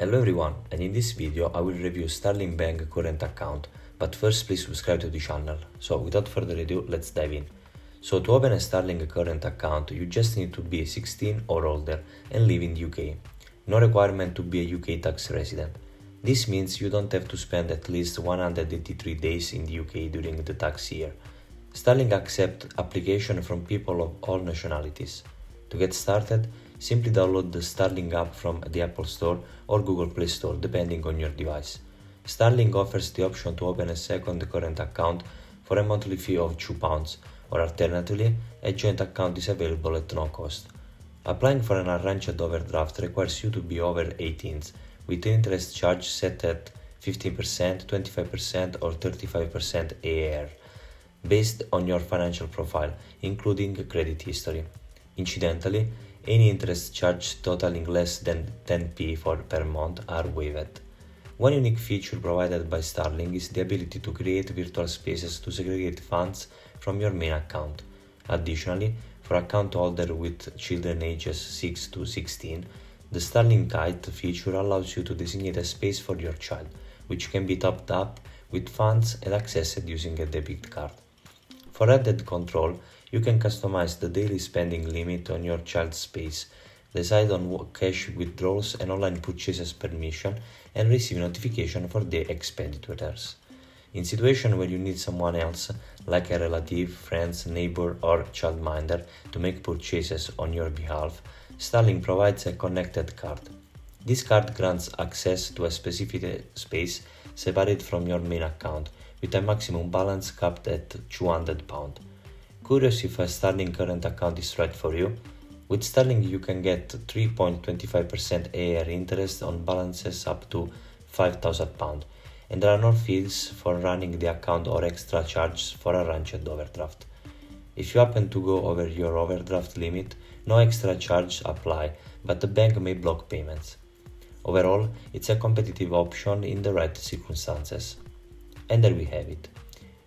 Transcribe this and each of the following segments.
Hello everyone, and in this video I will review Starling Bank current account, but first please subscribe to the channel. So without further ado, let's dive in. So to open a Starling current account, you just need to be 16 or older and live in the UK. No requirement to be a UK tax resident. This means you don't have to spend at least 183 days in the UK during the tax year. Starling accepts applications from people of all nationalities. To get started, simply download the Starling app from the Apple Store or Google Play Store depending on your device. Starling offers the option to open a second current account for a monthly fee of £2, or alternatively, a joint account is available at no cost. Applying for an arranged overdraft requires you to be over 18, with interest charge set at 15%, 25% or 35% AAR, based on your financial profile, including credit history. Incidentally, any interest charge totaling less than 10p per month are waived. One unique feature provided by Starling is the ability to create virtual spaces to segregate funds from your main account. Additionally, for account holders with children ages 6 to 16, the Starling Kite feature allows you to designate a space for your child, which can be topped up with funds and accessed using a debit card. For added control, you can customize the daily spending limit on your child's space, decide on cash withdrawals and online purchases permission, and receive notification for the expenditures. In situations where you need someone else, like a relative, friend, neighbor, or childminder, to make purchases on your behalf, Starling provides a connected card. This card grants access to a specific space separate from your main account, with a maximum balance capped at £200. Curious if a Starling current account is right for you? With Starling you can get 3.25% AAR interest on balances up to £5,000, and there are no fees for running the account or extra charges for arranged overdraft. If you happen to go over your overdraft limit, no extra charges apply, but the bank may block payments. Overall, it's a competitive option in the right circumstances. And there we have it.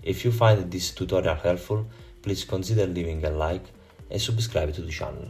If you find this tutorial helpful, please consider leaving a like and subscribe to the channel.